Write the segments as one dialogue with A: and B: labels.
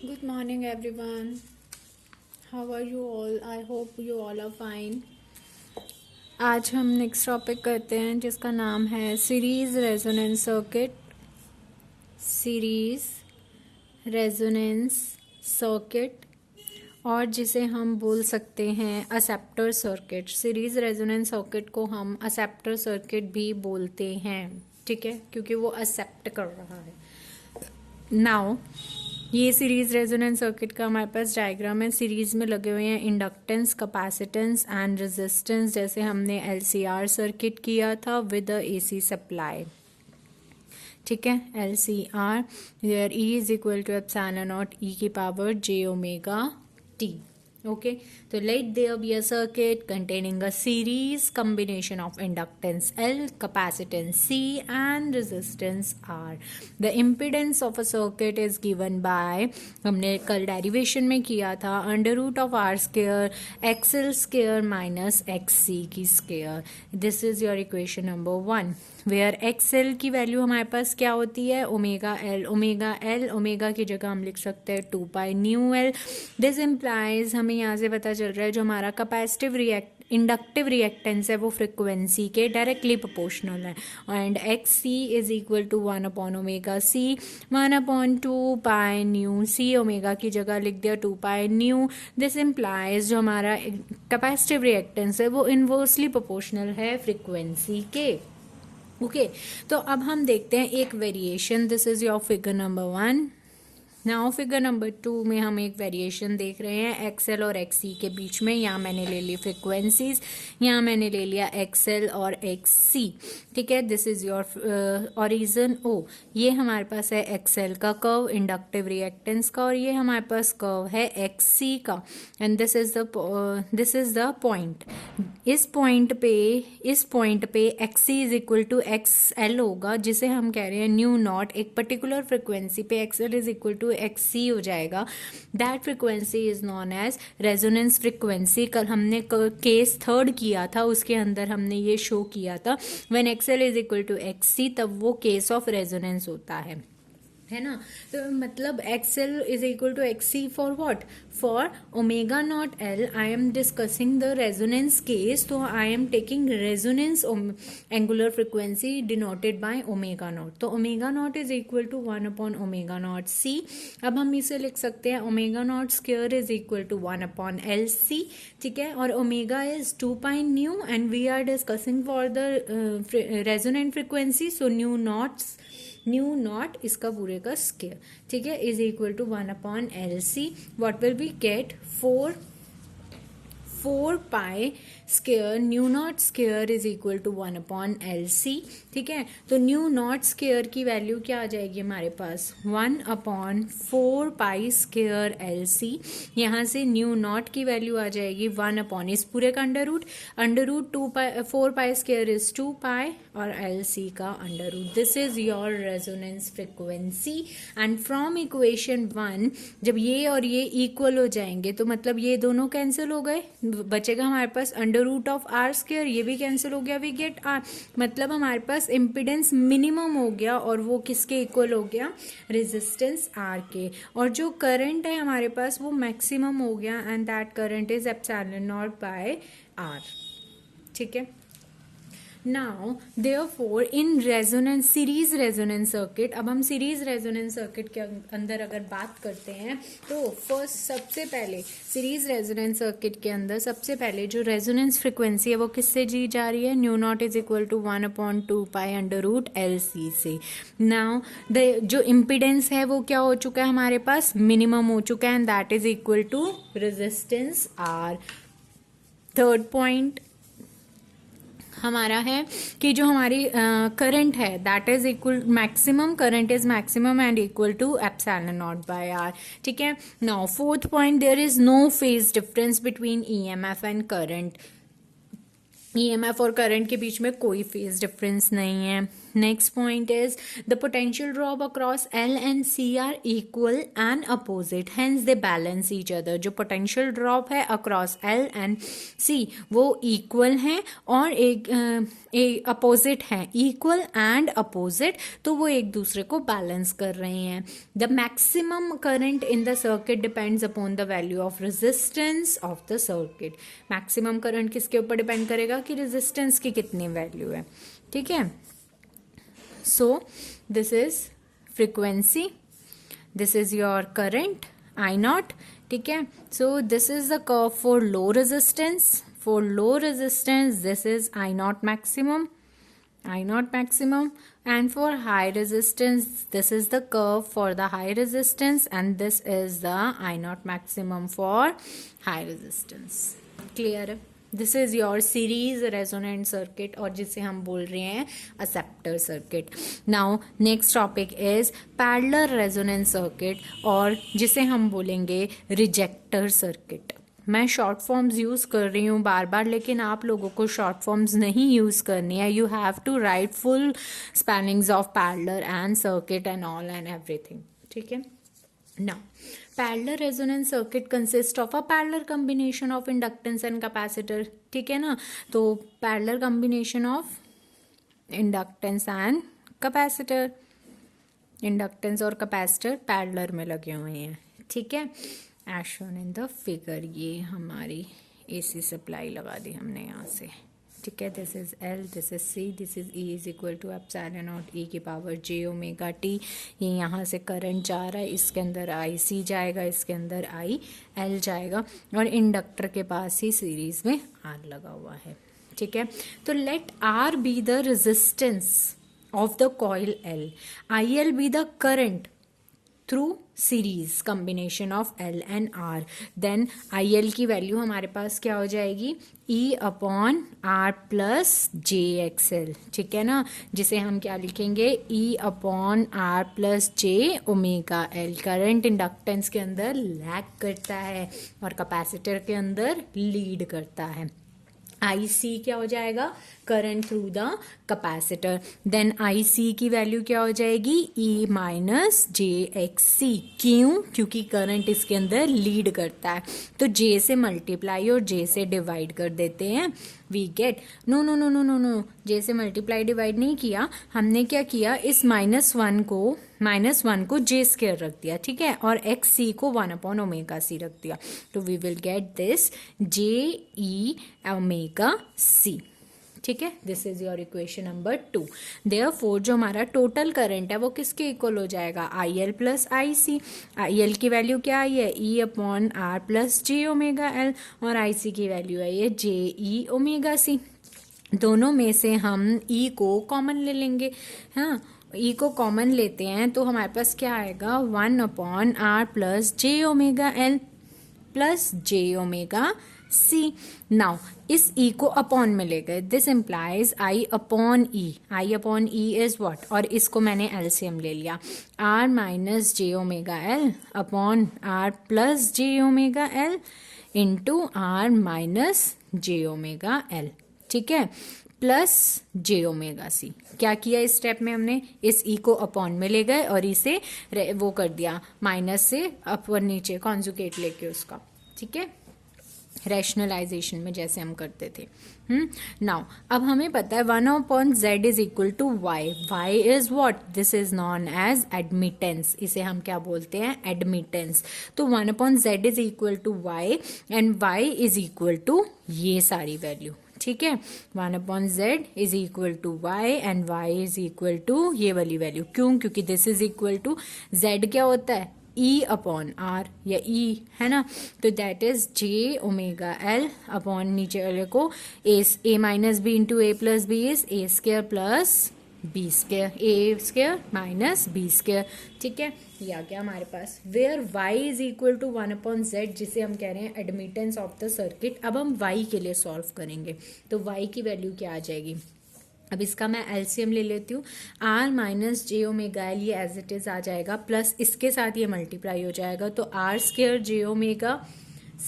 A: Good morning, everyone. How are you all? I hope you all are fine. आज हम next topic करते हैं जिसका नाम है series resonance circuit. Series resonance circuit और जिसे हम बोल सकते हैं acceptor circuit. Series resonance circuit को हम असेप्टर सर्किट भी बोलते हैं, ठीक है, क्योंकि वो असेप्ट कर रहा है. नाउ ये सीरीज रेजोनेंस सर्किट का हमारे पास डायग्राम है. सीरीज में लगे हुए हैं इंडक्टेंस, कैपेसिटेंस एंड रेजिस्टेंस, जैसे हमने LCR सर्किट किया था विद AC सप्लाई. ठीक है, LCR where E is equal to epsilon nought E की power j omega t. Okay, so let there be a circuit containing a series combination of inductance L, capacitance C and resistance R. The impedance of a circuit is given by, हमने कल derivation में किया था, under root of R square XL square minus XC की square. This is your equation number 1 where XL की value हमारे पास क्या होती है, omega L. Omega L, omega की जगह हम लिख सकते हैं 2 pi nu L. This implies, हमें यहाँ से पता चल रहा है जो हमारा कैपेसिटिव इंडक्टिव रिएक्टेंस है वो फ्रिक्वेंसी के डायरेक्टली प्रोपोर्शनल है. And XC is equal to 1 upon omega C, 1 upon 2 pi nu C. Omega की जगह लिख दिया 2 पाई न्यू. दिस इम्प्लाइज जो हमारा कैपेसिटिव रिएक्टेंस है वो इनवर्सली प्रोपोर्शनल है फ्रिक्वेंसी के. ओके, तो अब हम देखते हैं एक variation. This is your figure number 1. Now figure number 2 में हम एक वेरिएशन देख रहे हैं XL और XC के बीच में. यहाँ मैंने ले ली फ्रिक्वेंसीज, यहाँ मैंने ले लिया XL और XC. ठीक है, this is your origin O. ये हमारे पास है XL का कर्व इंडक्टिव रिएक्टेंस का, और ये हमारे पास कर्व है XC का. And this is the point. इस पॉइंट पे XC is equal to XL होगा, जिसे हम कह रहे हैं न्यू नॉट. एक पर्टिकुलर फ्रिक्वेंसी पे XL is equal to XC हो जाएगा. That frequency is known as resonance frequency. कल हमने केस 3 किया था, उसके अंदर हमने ये शो किया था when XL is equal to XC, तब वो केस ऑफ रेजोनेंस होता है ना. तो मतलब XL is equal to XC for what, for omega naught L. I am discussing the resonance case, तो I am taking resonance angular frequency denoted by omega naught. तो omega naught is equal to 1 upon omega naught C. अब हम इसे लिख सकते हैं omega naught square is equal to 1 upon LC. ठीक है, और omega is 2 pi nu and we are discussing for the resonant frequency. So nu nought इसका पूरे का स्क्वायर, ठीक है, is equal to 1 upon LC. What will be get 4 pi square nu nought square is equal to 1 upon LC. ठीक है, तो nu nought square की value क्या आ जाएगी हमारे पास, 1 अपॉन 4 पाई स्क्वायर LC. यहाँ से न्यू नॉट की वैल्यू आ जाएगी 1 अपॉन इस पूरे का under root 4 pi square is 2 pi और LC का under root. This is your resonance frequency. And from equation 1 जब ये और ये इक्वल हो जाएंगे तो मतलब ये दोनों कैंसिल हो गए, बचेगा हमारे पास under root of R square. ये भी कैंसिल हो गया, वी गेट R. मतलब हमारे पास इम्पिडेंस मिनिमम हो गया, और वो किसके इक्वल हो गया, रेजिस्टेंस R के. और जो करंट है हमारे पास वो मैक्सिमम हो गया, and that current is epsilon nought by R. ठीक है. Now therefore in resonance series resonance circuit, अब हम सीरीज रेजोनेंस सर्किट के अंदर अगर बात करते हैं तो फर्स्ट सबसे पहले सीरीज रेजोनेंस सर्किट के अंदर सबसे पहले जो रेजोनेंस फ्रिक्वेंसी है वो किससे दी जा रही है, nu nought is equal to 1 upon 2 pi under root LC से. नाउ जो इम्पिडेंस है वो क्या हो चुका है हमारे पास, मिनिमम हो चुका है, and that is equal to resistance R. Third point हमारा है कि जो हमारी करंट है that is equal maximum, current is maximum and equal to epsilon nought by R. ठीक है. Now fourth point, there is no phase difference between EMF and current. EMF और current के बीच में कोई फेज डिफरेंस नहीं है. Next point is the potential drop across L and C are equal and opposite, hence they balance each other. जो potential drop है across L and C वो equal हैं और एक opposite हैं, equal and opposite, तो वो एक दूसरे को balance कर रहे हैं. The maximum current in the circuit depends upon the value of resistance of the circuit. Maximum current किसके ऊपर depend करेगा कि resistance की कितनी value है. ठीक है. So this is frequency, this is your current I naught. ठीक है. So this is the curve for low resistance. For low resistance this is I naught maximum, and for high resistance this is the curve for the high resistance, and this is the I naught maximum for high resistance. Clear है. This is your series resonant circuit, और जिसे हम बोल रहे हैं acceptor circuit. Now next topic is parallel resonant circuit, और जिसे हम बोलेंगे रिजेक्टर सर्किट. मैं शॉर्ट फॉर्म्स यूज़ कर रही हूँ बार बार, लेकिन आप लोगों को शॉर्ट फॉर्म्स नहीं यूज़ करनी है. You have to write full spellings of parallel and circuit and all and everything. ठीक है. Now, parallel resonance circuit consists of a parallel combination of inductance and capacitor. ठीक है ना. तो parallel combination of inductance and capacitor. Inductance और capacitor parallel में लगे हुए हैं. ठीक है. As shown in the figure, ये हमारी AC सप्लाई लगा दी हमने यहाँ से. ठीक है. This is L, this is C, this is E is equal to epsilon nought E की पावर j ओमेगा t. ये यहाँ से करंट जा रहा है, इसके अंदर IC जाएगा, इसके अंदर IL जाएगा, और इंडक्टर के पास ही सीरीज में R लगा हुआ है. ठीक है. तो let R be the resistance of the coil L, IL be the current through series combination of L and R. Then IL की वैल्यू हमारे पास क्या हो जाएगी, E upon R plus JXL. ठीक है ना. जिसे हम क्या लिखेंगे, E upon R plus J omega L. Current inductance के अंदर लैग करता है और कैपेसिटर के अंदर लीड करता है. IC क्या हो जाएगा, current through the capacitor. Then IC की वैल्यू क्या हो जाएगी, E माइनस JXC. क्यों, क्योंकि करंट इसके अंदर लीड करता है, तो J से मल्टीप्लाई और J से डिवाइड कर देते हैं. वी गेट नो, J से मल्टीप्लाई डिवाइड नहीं किया हमने. क्या किया, इस माइनस वन को J स्क्वायर रख दिया. ठीक है. और XC को 1 अपॉन ओमेगा C रख दिया. तो we will get this JE omega C. ठीक है. This is your equation number 2. Therefore जो हमारा टोटल करंट है वो किसके इक्वल हो जाएगा, IL प्लस IC. IL की वैल्यू क्या आई है, E upon R plus J omega L, और IC की वैल्यू है ये JE ओमेगा C. दोनों में से हम E को कॉमन ले लेंगे. हाँ, E को कॉमन लेते हैं तो हमारे पास क्या आएगा, 1 upon R plus J omega L plus J omega C. Now इस E को अपॉन में ले गए, this implies I upon E. I upon E is what, और इसको मैंने LCM ले लिया, R minus J omega L upon R plus J omega L into R minus J omega L. ठीक है. Plus J omega C. क्या किया इस स्टेप में हमने, इस E को अपॉन में ले गए और इसे वो कर दिया माइनस से अपर नीचे कॉन्जुगेट लेके उसका. ठीक है. रैशनलाइजेशन में जैसे हम करते थे. नाउ अब हमें पता है 1 upon Z is equal to Y. Y is what, this is known as admittance. इसे हम क्या बोलते हैं, एडमिटेंस. तो 1 upon Z is equal to Y and Y is equal to ये सारी वैल्यू. ठीक है. 1 upon Z is equal to Y and Y is equal to ये वाली वैल्यू. क्यों, क्योंकि this is equal to Z क्या होता है, E अपॉन R या E है ना. तो that is J omega L upon नीचे वाले को A minus b into A plus b is A square plus B square, A square minus B square. ठीक है. या क्या हमारे पास, where Y is equal to 1 upon Z, जिसे हम कह रहे हैं एडमिटेंस ऑफ द सर्किट. अब हम Y के लिए सॉल्व करेंगे, तो Y की वैल्यू क्या आ जाएगी. अब इसका मैं LCM ले लेती हूँ. R minus J omega L ये एज इट इज आ जाएगा, प्लस इसके साथ ये मल्टीप्लाई हो जाएगा, तो R square J omega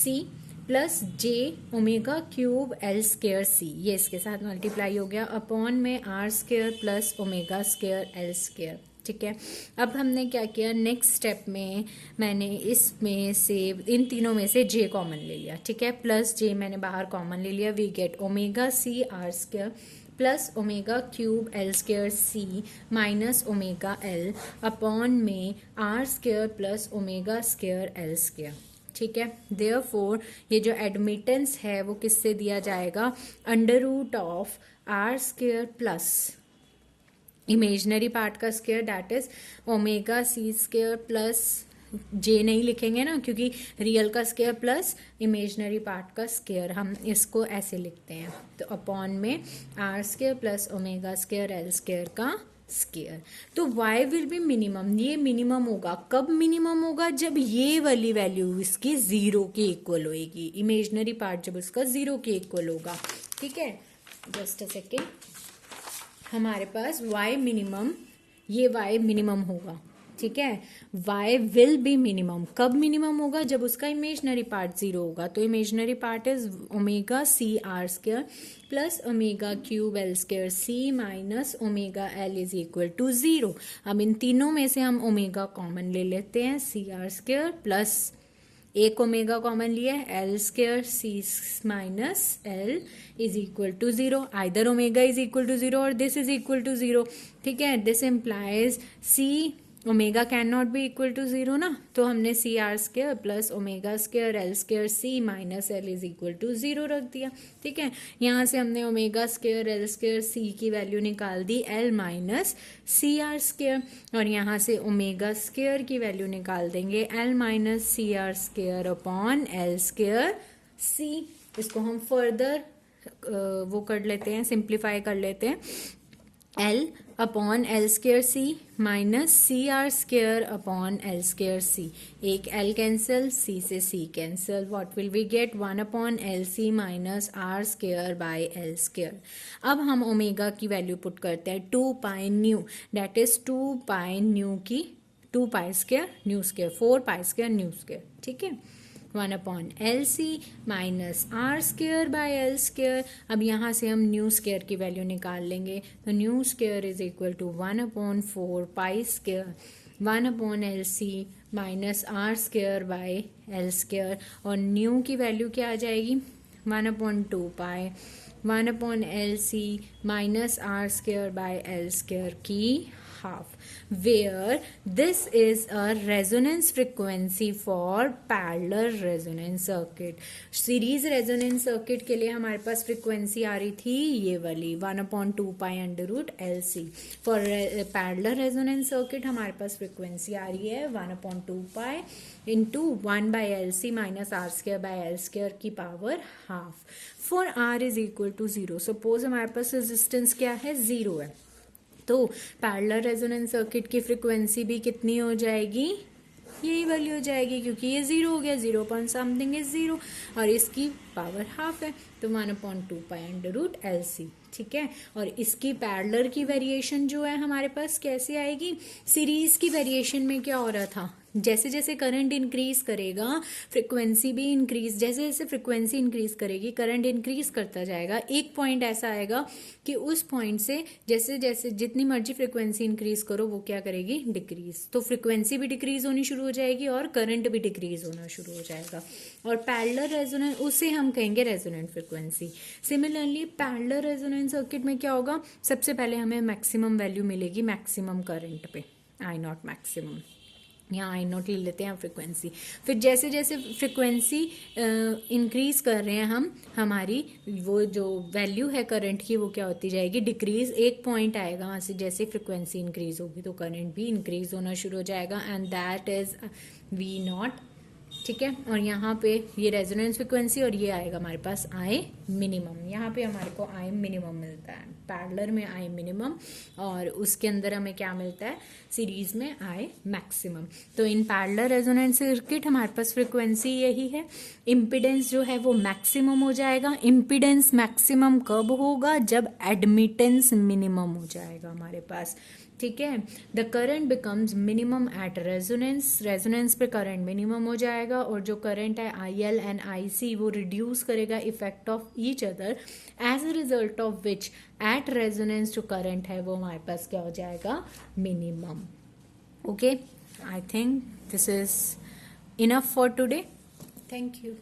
A: C plus J omega cube L square C, ये इसके साथ मल्टीप्लाई हो गया, अपॉन में R square plus omega square L square. ठीक है, अब हमने क्या किया, नेक्स्ट स्टेप में मैंने इसमें से इन तीनों में से जे कॉमन ले लिया। ठीक है, प्लस जे मैंने बाहर कॉमन ले लिया, we get omega C R square plus omega cube L square C minus omega L upon में R square plus omega square L square. ठीक है, देयरफॉर ये जो एडमिटेंस है वो किससे दिया जाएगा, under root of R square plus imaginary part का square that is omega C square plus J नहीं लिखेंगे ना, क्योंकि रियल का स्क्वायर प्लस इमेजनरी पार्ट का स्क्वायर, हम इसको ऐसे लिखते हैं। तो अपॉन में R square plus omega square L square का स्क्वायर। तो y विल बी मिनिमम, ये मिनिमम होगा। कब मिनिमम होगा, जब ये वाली वैल्यू इसकी जीरो के इक्वल होएगी, इमेजनरी पार्ट जब उसका जीरो के इक्वल होगा। ठीक है, जस्ट अ सेकेंड, हमारे पास y मिनिमम, ये y मिनिमम होगा। ठीक है, y विल बी मिनिमम, कब मिनिमम होगा, जब उसका इमेजनरी पार्ट जीरो होगा। तो imaginary part is omega C R square plus omega cube L square C minus omega L is equal to zero. अब इन तीनों में से हम ओमेगा कॉमन ले लेते हैं, सी आर स्क्वायर प्लस एक ओमेगा कॉमन लिया है, L square C minus L is equal to zero. Either omega is equal to zero और this is equal to zero. ठीक है, this implies C omega can not be equal to zero ना, तो हमने C R square plus omega square L square C minus L is equal to zero रख दिया। ठीक है, यहाँ से हमने omega square L square C की वैल्यू निकाल दी L minus C R square, और यहाँ से ओमेगा स्क्वायर की वैल्यू निकाल देंगे L minus C R square upon L square C. इसको हम फर्दर वो कर लेते हैं, सिंप्लीफाई कर लेते हैं, L upon L square C minus C R square upon L square C. एक एल कैंसिल, सी से C cancel, what will we get, one upon L C minus R square by L square. अब हम omega की value put करते हैं, 2 pi nu, that is 2 pi nu की 2 pi square nu square, 4 pi square nu square. ठीक है, 1 upon L C minus R square by L square. अब यहाँ से हम न्यू स्क्वायर की वैल्यू निकाल लेंगे, तो nu square is equal to 1 upon 4 pi square 1 upon L C minus R square by L square, और न्यू की वैल्यू क्या आ जाएगी, 1 upon 2 pi 1 upon L C minus R square by L square की half, where this is a resonance frequency for parallel resonance circuit. Series resonance circuit के लिए हमारे पास फ्रीक्वेंसी आ रही थी ये वाली 1/2 pi under root L C. For parallel resonance circuit हमारे पास फ्रीक्वेंसी आ रही है 1/2 pi into 1 by L C minus R square by L square की power half. For R is equal to zero, suppose हमारे पास रेजिस्टेंस क्या है, जीरो है, तो पैरेलल रेजोनेंस सर्किट की फ्रीक्वेंसी भी कितनी हो जाएगी, यही वाली हो जाएगी, क्योंकि ये जीरो हो गया, 0 पॉइंट समथिंग इज जीरो, और इसकी पावर हाफ है, तो 1/2 pi under root L C. ठीक है, और इसकी पैरेलल की वेरिएशन जो है हमारे पास कैसे आएगी, सीरीज की वेरिएशन में क्या हो रहा था, जैसे जैसे करंट इंक्रीज करेगा फ्रीक्वेंसी भी इंक्रीज, जैसे जैसे फ्रीक्वेंसी इंक्रीज करेगी करंट इंक्रीज करता जाएगा। एक पॉइंट ऐसा आएगा कि उस पॉइंट से जैसे जैसे जितनी मर्जी फ्रीक्वेंसी इंक्रीज करो वो क्या करेगी, डिक्रीज, तो फ्रीक्वेंसी भी डिक्रीज होनी शुरू हो जाएगी और करंट भी डिक्रीज होना शुरू हो जाएगा, और पैरेलल रेजोनेंस उसे हम कहेंगे resonant frequency. Similarly parallel resonance circuit में क्या होगा, सबसे पहले हमें मैक्सिमम वैल्यू मिलेगी मैक्सिमम करंट पे, आई नॉट मैक्सिमम, यहाँ आई नॉट ले लेते हैं फ्रीक्वेंसी। फिर जैसे जैसे फ्रीक्वेंसी इंक्रीज कर रहे हैं हम, हमारी वो जो वैल्यू है करंट की वो क्या होती जाएगी, डिक्रीज। एक पॉइंट आएगा वहाँ से जैसे फ्रीक्वेंसी इंक्रीज होगी तो करंट भी इंक्रीज होना शुरू हो जाएगा, and that is v naught. ठीक है, और यहाँ पे ये रेजोनेंस फ्रीक्वेंसी और ये आएगा हमारे पास आई मिनिमम, यहाँ पे हमारे को आई मिनिमम मिलता है, पैरेलल में आई मिनिमम, और उसके अंदर हमें क्या मिलता है, सीरीज में आई मैक्सिमम। तो इन पैरेलल रेजोनेंस सर्किट हमारे पास फ्रीक्वेंसी यही है, इम्पिडेंस जो है वो मैक्सिमम हो जाएगा। इम्पिडेंस मैक्सिमम कब होगा, जब एडमिटेंस मिनिमम हो जाएगा हमारे पास। ठीक है। The current becomes minimum at resonance, resonance पे करंट मिनिमम हो जाएगा और जो करंट है आई एल एंड आई सी वो रिड्यूस करेगा effect of each other, as a result of which at resonance जो करंट है वो हमारे पास क्या हो जाएगा, minimum. Okay, I think this is enough for today. Thank you.